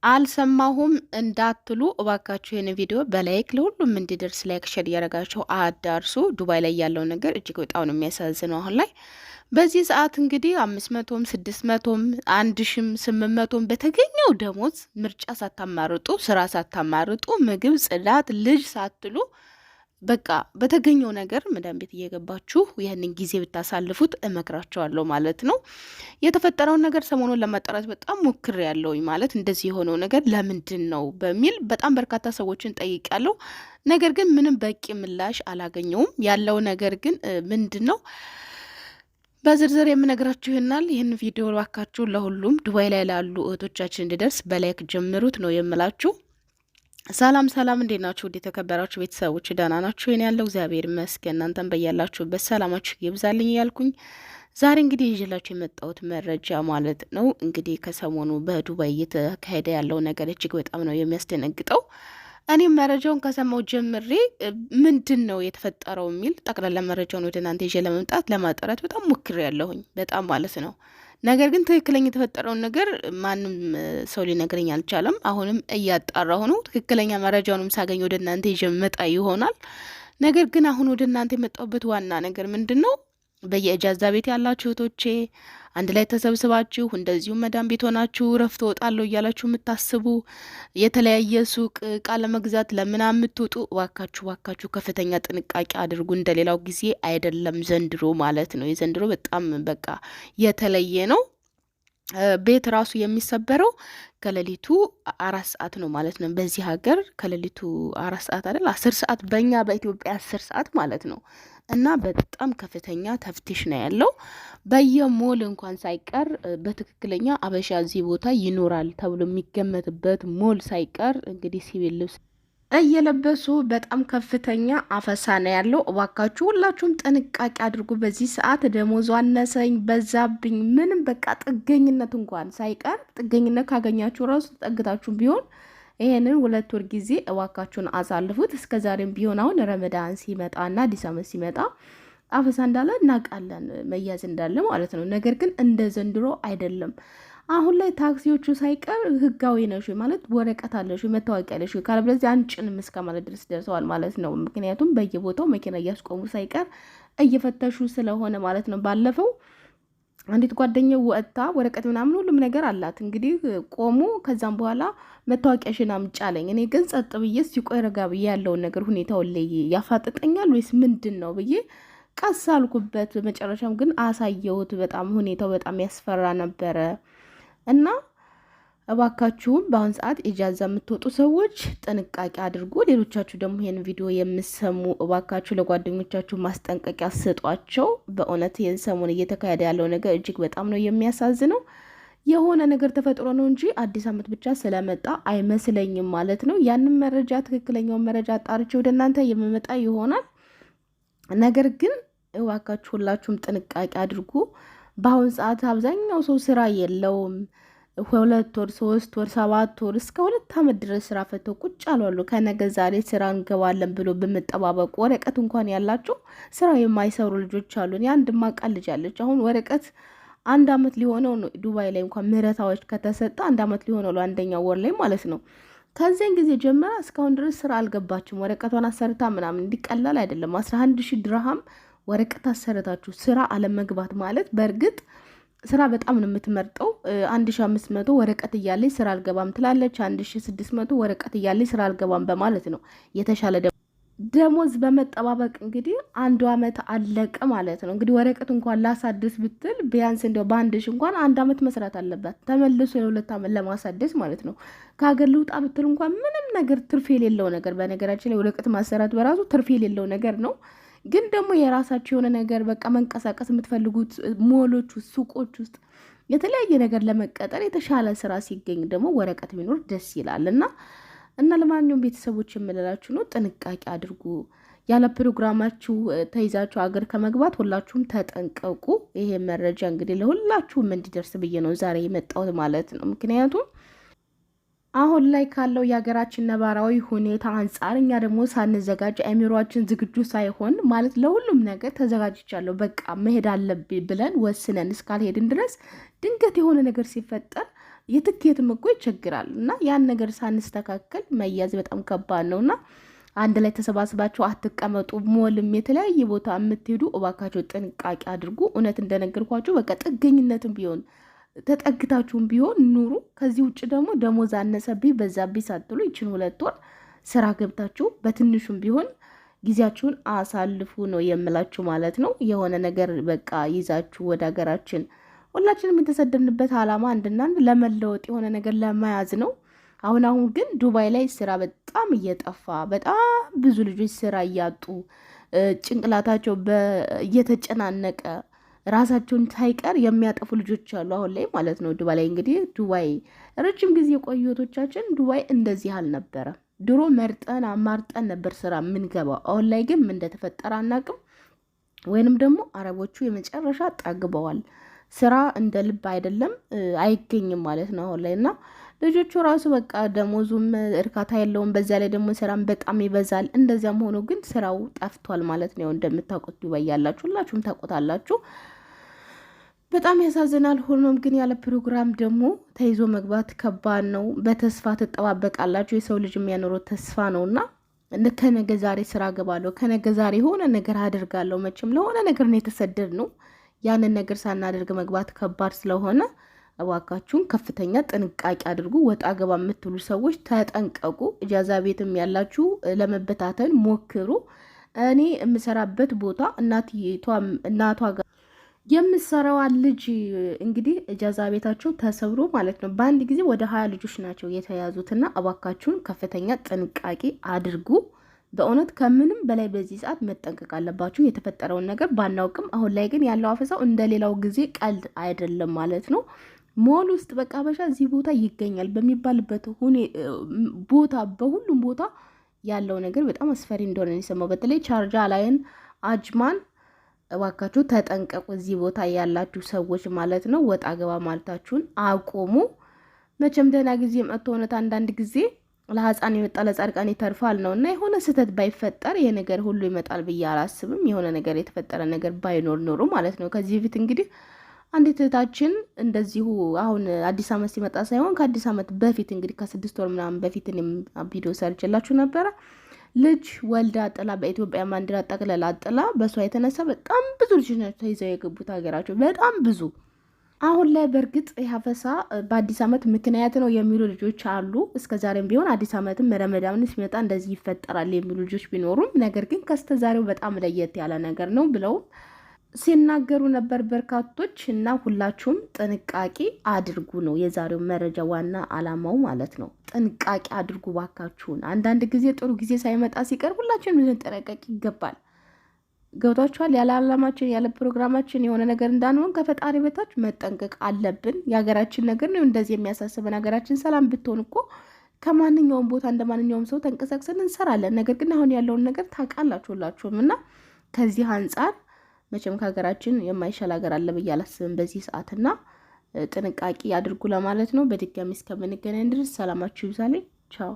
አልሰማሁም እንዳትሉ እባካችሁ ይህን ቪዲዮ በላይክ ለሁሉም እንዲደርስ ላይክ ሸር እያደረጋችሁ አዳርሱ። ዱባይ ላይ ያለው ነገር እጅግ በጣም ነው የሚያሳዝነው። አሁን ላይ በዚህ ሰዓት እንግዲህ 500ም 600ም 1000ም 800ም በተገኘው ደሞዝ ምርጫ ሳታማርጡ ስራ ሳታማርጡ ምግብ፣ ጽዳት፣ ልጅ ሳትሉ በቃ በተገኘው ነገር መዳም ቤት እየገባችሁ ይህንን ጊዜ ብታሳልፉት እመክራቸዋለሁ ማለት ነው። የተፈጠረውን ነገር ሰሞኑን ለማጣራት በጣም ሞክር ያለውኝ ማለት እንደዚህ የሆነው ነገር ለምንድን ነው በሚል በጣም በርካታ ሰዎችን ጠይቄያለሁ። ነገር ግን ምንም በቂ ምላሽ አላገኘውም። ያለው ነገር ግን ምንድን ነው በዝርዝር የምነግራችሁ ይሆናል። ይህን ቪዲዮ እባካችሁ ለሁሉም ዱባይ ላይ ላሉ እህቶቻችን እንዲደርስ በላይክ ጀምሩት ነው የምላችሁ። ሰላም ሰላም፣ እንዴት ናችሁ? ውድ የተከበራችሁ ቤተሰቦች ደህና ናችሁ? የኔ ያለው እግዚአብሔር ይመስገን። እናንተም በያላችሁበት ሰላማችሁ ይብዛልኝ እያልኩኝ ዛሬ እንግዲህ ይዤላችሁ የመጣሁት መረጃ ማለት ነው እንግዲህ ከሰሞኑ በዱባይ እየተካሄደ ያለው ነገር እጅግ በጣም ነው የሚያስደነግጠው። እኔም መረጃውን ከሰማው ጀምሬ ምንድን ነው የተፈጠረው የሚል ጠቅላላ መረጃውን ወደ እናንተ ይዤ ለመምጣት ለማጣራት በጣም ሞክሬ ያለሁኝ በጣም ማለት ነው። ነገር ግን ትክክለኛ የተፈጠረውን ነገር ማንም ሰው ሊነግረኝ አልቻለም። አሁንም እያጣራሁ ነው። ትክክለኛ መረጃውንም ሳገኝ ወደ እናንተ ይዤ መጣ ይሆናል። ነገር ግን አሁን ወደ እናንተ የመጣሁበት ዋና ነገር ምንድን ነው? በየእጃዛ ቤት ያላችሁ እህቶቼ አንድ ላይ ተሰብስባችሁ እንደዚሁም መዳም ቤት ሆናችሁ ረፍት ወጣለሁ እያላችሁ የምታስቡ የተለያየ ሱቅ እቃ ለመግዛት ለምናምን የምትወጡ ዋካችሁ ከፍተኛ ጥንቃቄ አድርጉ። እንደሌላው ጊዜ አይደለም ዘንድሮ ማለት ነው። የዘንድሮ በጣም በቃ የተለየ ነው። ቤት ራሱ የሚሰበረው ከሌሊቱ 4 ሰዓት ነው ማለት ነው። በዚህ ሀገር ከሌሊቱ 4 ሰዓት አይደል 10 ሰዓት፣ በእኛ በኢትዮጵያ 10 ሰዓት ማለት ነው። እና በጣም ከፍተኛ ተፍቲሽ ነው ያለው። በየሞል እንኳን ሳይቀር በትክክለኛ አበሻ እዚህ ቦታ ይኖራል ተብሎ የሚገመትበት ሞል ሳይቀር እንግዲህ ሲቪል ልብስ እየለበሱ በጣም ከፍተኛ አፈሳ ነው ያለው። እባካችሁ ሁላችሁም ጥንቃቄ አድርጉ። በዚህ ሰዓት ደሞዙ አነሰኝ በዛብኝ ምንም በቃ ጥገኝነት እንኳን ሳይቀር ጥገኝነት ካገኛችሁ ራሱ ተጠግታችሁ ቢሆን ይሄንን 2 ወር ጊዜ እባካችሁን አሳልፉት። እስከ ዛሬም ቢሆን አሁን ረመዳን ሲመጣና አዲስ ዓመት ሲመጣ አፈሳ እንዳለ እናውቃለን፣ መያዝ እንዳለ ማለት ነው። ነገር ግን እንደ ዘንድሮ አይደለም። አሁን ላይ ታክሲዎቹ ሳይቀር ህጋዊ ነሽ ማለት ወረቀት አለሽ መታወቂያ አለሽ ካለበለዚያ አንጭንም እስከ ማለት ድረስ ደርሰዋል ማለት ነው። ምክንያቱም በየቦታው መኪና እያስቆሙ ሳይቀር እየፈተሹ ስለሆነ ማለት ነው። ባለፈው አንዲት ጓደኛው ወጥታ ወረቀት ምናምን ሁሉም ነገር አላት እንግዲህ ቆሙ። ከዛም በኋላ መታወቂያሽን አምጪ አለኝ። እኔ ግን ጸጥ ብዬ ሲቆይ ረጋ ብዬ ያለውን ነገር ሁኔታውን ላይ ያፋጥጠኛል ወይስ ምንድን ነው ብዬ ቀስ አልኩበት። መጨረሻም ግን አሳየሁት። በጣም ሁኔታው በጣም ያስፈራ ነበረ። እና እባካችሁም በአሁን ሰዓት ኢጃዛ የምትወጡ ሰዎች ጥንቃቄ አድርጉ። ሌሎቻችሁ ደግሞ ይህን ቪዲዮ የምሰሙ እባካችሁ ለጓደኞቻችሁ ማስጠንቀቂያ ስጧቸው። በእውነት ይህን ሰሞን እየተካሄደ ያለው ነገር እጅግ በጣም ነው የሚያሳዝነው። የሆነ ነገር ተፈጥሮ ነው እንጂ አዲስ ዓመት ብቻ ስለመጣ አይመስለኝም ማለት ነው። ያንን መረጃ ትክክለኛውን መረጃ አጣርቼ ወደ እናንተ የምመጣ ይሆናል። ነገር ግን እባካችሁ ሁላችሁም ጥንቃቄ አድርጉ። በአሁን ሰዓት አብዛኛው ሰው ስራ የለውም። 2 ወር 3 ወር 7 ወር እስከ 2 ዓመት ድረስ ስራ ፈተው ቁጭ አሏሉ። ከነገ ዛሬ ስራ እንገባለን ብሎ በመጠባበቁ ወረቀት እንኳን ያላቸው ስራ የማይሰሩ ልጆች አሉ። አንድ ማቃል ልጅ አለች። አሁን ወረቀት 1 ዓመት ሊሆነው ነው። ዱባይ ላይ እንኳን ምህረታዎች ከተሰጠ 1 ዓመት ሊሆነው ነው፣ 1ኛው ወር ላይ ማለት ነው። ከዚያን ጊዜ ጀምራ እስካሁን ድረስ ስራ አልገባችም። ወረቀቷን አሰርታ ምናምን እንዲቀላል አይደለም። 11,000 ድርሃም ወረቀት አሰርታችሁ ስራ አለመግባት ማለት በእርግጥ ስራ በጣም ነው የምትመርጠው። 1500 ወረቀት እያለች ስራ አልገባም ትላለች። 1600 ወረቀት እያለች ስራ አልገባም በማለት ነው የተሻለ ደሞዝ በመጠባበቅ እንግዲህ 1 ዓመት አለቀ ማለት ነው። እንግዲህ ወረቀት እንኳን ላሳድስ ብትል ቢያንስ እንደው በ1 ሺህ እንኳን 1 ዓመት መስራት አለባት ተመልሶ የ2 ዓመት ለማሳደስ ማለት ነው። ከሀገር ልውጣ ብትል እንኳን ምንም ነገር ትርፍ የሌለው ነገር፣ በነገራችን ላይ ወረቀት ማሰራት በራሱ ትርፍ የሌለው ነገር ነው። ግን ደግሞ የራሳችሁ የሆነ ነገር በቃ መንቀሳቀስ የምትፈልጉት ሞሎች ውስጥ ሱቆች ውስጥ የተለያየ ነገር ለመቀጠር የተሻለ ስራ ሲገኝ ደግሞ ወረቀት ቢኖር ደስ ይላል። እና ለማንኛውም ቤተሰቦች የምንላችሁ ነው ጥንቃቄ አድርጉ። ያለ ፕሮግራማችሁ ተይዛችሁ አገር ከመግባት ሁላችሁም ተጠንቀቁ። ይሄ መረጃ እንግዲህ ለሁላችሁም እንዲደርስ ብዬ ነው ዛሬ የመጣሁት ማለት ነው። ምክንያቱም አሁን ላይ ካለው የሀገራችን ነባራዊ ሁኔታ አንጻር እኛ ደግሞ ሳንዘጋጅ አእምሯችን ዝግጁ ሳይሆን ማለት ለሁሉም ነገር ተዘጋጅቻለሁ በቃ መሄድ አለብኝ ብለን ወስነን እስካልሄድን ድረስ ድንገት የሆነ ነገር ሲፈጠር የትኬትም እኮ ይቸግራል እና ያን ነገር ሳንስተካከል መያዝ በጣም ከባድ ነውና አንድ ላይ ተሰባስባችሁ አትቀመጡ። ሞልም የተለያየ ቦታ የምትሄዱ እባካችሁ ጥንቃቄ አድርጉ። እውነት እንደነገርኳችሁ በቃ ጥገኝነትም ቢሆን ተጠግታችሁም ቢሆን ኑሩ። ከዚህ ውጭ ደግሞ ደሞዝ አነሰብኝ በዛብኝ ሳትሉ ይችን 2 ወር ስራ ገብታችሁ በትንሹም ቢሆን ጊዜያችሁን አሳልፉ ነው የምላችሁ ማለት ነው። የሆነ ነገር በቃ ይዛችሁ ወደ ሀገራችን ሁላችንም የተሰደድንበት ዓላማ አንድና አንድ ለመለወጥ የሆነ ነገር ለመያዝ ነው። አሁን ግን ዱባይ ላይ ስራ በጣም እየጠፋ በጣም ብዙ ልጆች ስራ እያጡ ጭንቅላታቸው እየተጨናነቀ ራሳቸውን ሳይቀር የሚያጠፉ ልጆች አሉ አሁን ላይ ማለት ነው። ዱባይ ላይ እንግዲህ ዱባይ ረጅም ጊዜ ቆይቶቻችን ዱባይ እንደዚህ አልነበረ። ድሮ መርጠን አማርጠን ነበር ስራ የምንገባው። አሁን ላይ ግን ምን እንደተፈጠረ አናቅም። ወይንም ደግሞ አረቦቹ የመጨረሻ ጠግበዋል። ስራ እንደ ልብ አይደለም አይገኝም ማለት ነው አሁን ላይ እና ልጆቹ ራሱ በቃ ደሞዙም እርካታ የለውም። በዛ ላይ ደግሞ ስራም በጣም ይበዛል። እንደዚያም ሆኖ ግን ስራው ጠፍቷል ማለት ነው። እንደምታውቁት ዱባይ ያላችሁ ሁላችሁም ታውቁታላችሁ። በጣም ያሳዝናል። ሆኖም ግን ያለ ፕሮግራም ደግሞ ተይዞ መግባት ከባድ ነው። በተስፋ ትጠባበቃላችሁ። የሰው ልጅ የሚያኖረው ተስፋ ነውና ከነገ ዛሬ ስራ ገባለሁ፣ ከነገ ዛሬ የሆነ ነገር አድርጋለሁ። መቼም ለሆነ ነገር ነው የተሰደድ ነው። ያንን ነገር ሳናደርግ መግባት ከባድ ስለሆነ እባካችሁን ከፍተኛ ጥንቃቄ አድርጉ። ወጣ ገባ የምትሉ ሰዎች ተጠንቀቁ። እጃዛ ቤትም ያላችሁ ለመበታተን ሞክሩ። እኔ የምሰራበት ቦታ እናቷ ጋር የምሰራዋ ልጅ እንግዲህ እጃዛ ቤታቸው ተሰብሮ ማለት ነው በአንድ ጊዜ ወደ 20 ልጆች ናቸው የተያዙትና እባካችሁን ከፍተኛ ጥንቃቄ አድርጉ። በእውነት ከምንም በላይ በዚህ ሰዓት መጠንቀቅ አለባችሁ። የተፈጠረውን ነገር ባናውቅም አሁን ላይ ግን ያለው አፈሳው እንደሌላው ጊዜ ቀልድ አይደለም ማለት ነው። ሞል ውስጥ በቃ ሀበሻ እዚህ ቦታ ይገኛል በሚባልበት ቦታ በሁሉም ቦታ ያለው ነገር በጣም አስፈሪ እንደሆነ ነው የሰማው። በተለይ ቻርጃ ላይን አጅማን እባካችሁ ተጠንቀቁ። እዚህ ቦታ ያላችሁ ሰዎች ማለት ነው ወጣ ገባ ማለታችሁን አቆሙ። መቼም ደህና ጊዜ መጥቶ እውነት አንዳንድ ጊዜ ለህፃን የመጣ ለጻድቃን ይተርፋል ነው እና የሆነ ስህተት ባይፈጠር ይሄ ነገር ሁሉ ይመጣል ብዬ አላስብም። የሆነ ነገር የተፈጠረ ነገር ባይኖር ኖሮ ማለት ነው። ከዚህ በፊት እንግዲህ አንዲት እህታችን እንደዚሁ አሁን አዲስ ዓመት ሲመጣ ሳይሆን ከአዲስ ዓመት በፊት እንግዲህ ከ6 ወር ምናምን በፊት እኔም ቪዲዮ ሰርችላችሁ ነበረ። ልጅ ወልዳ ጥላ በኢትዮጵያ ባንዲራ ጠቅለላ ጥላ በሷ የተነሳ በጣም ብዙ ልጆች ናቸው ተይዘው የገቡት ሀገራቸው በጣም ብዙ። አሁን ላይ በእርግጥ ያፈሳ በአዲስ ዓመት ምክንያት ነው የሚሉ ልጆች አሉ። እስከዛሬም ቢሆን አዲስ ዓመትም ረመዳን ሲመጣ እንደዚህ ይፈጠራል የሚሉ ልጆች ቢኖሩም ነገር ግን ከስተዛሬው በጣም ለየት ያለ ነገር ነው ብለው ሲናገሩ ነበር በርካቶች። እና ሁላችሁም ጥንቃቄ አድርጉ ነው የዛሬው መረጃ ዋና አላማው ማለት ነው። ጥንቃቄ አድርጉ ባካችሁን። አንዳንድ ጊዜ ጥሩ ጊዜ ሳይመጣ ሲቀር ሁላችንም ልንጠነቀቅ ይገባል። ገብቷችኋል? ያለ አላማችን ያለ ፕሮግራማችን የሆነ ነገር እንዳንሆን ከፈጣሪ በታች መጠንቀቅ አለብን። የሀገራችን ነገር ነው እንደዚህ የሚያሳስበን። ሀገራችን ሰላም ብትሆን እኮ ከማንኛውም ቦታ እንደ ማንኛውም ሰው ተንቀሳቅሰን እንሰራለን። ነገር ግን አሁን ያለውን ነገር ታውቃላችሁ ሁላችሁም እና ከዚህ አንጻር መቼም ከሀገራችን የማይሻል ሀገር አለ ብዬ አላስብም በዚህ ሰዓትና ጥንቃቄ አድርጉ ለማለት ነው። በድጋሚ እስከምንገናኝ ድረስ ሰላማችሁ ይብዛልኝ። ቻው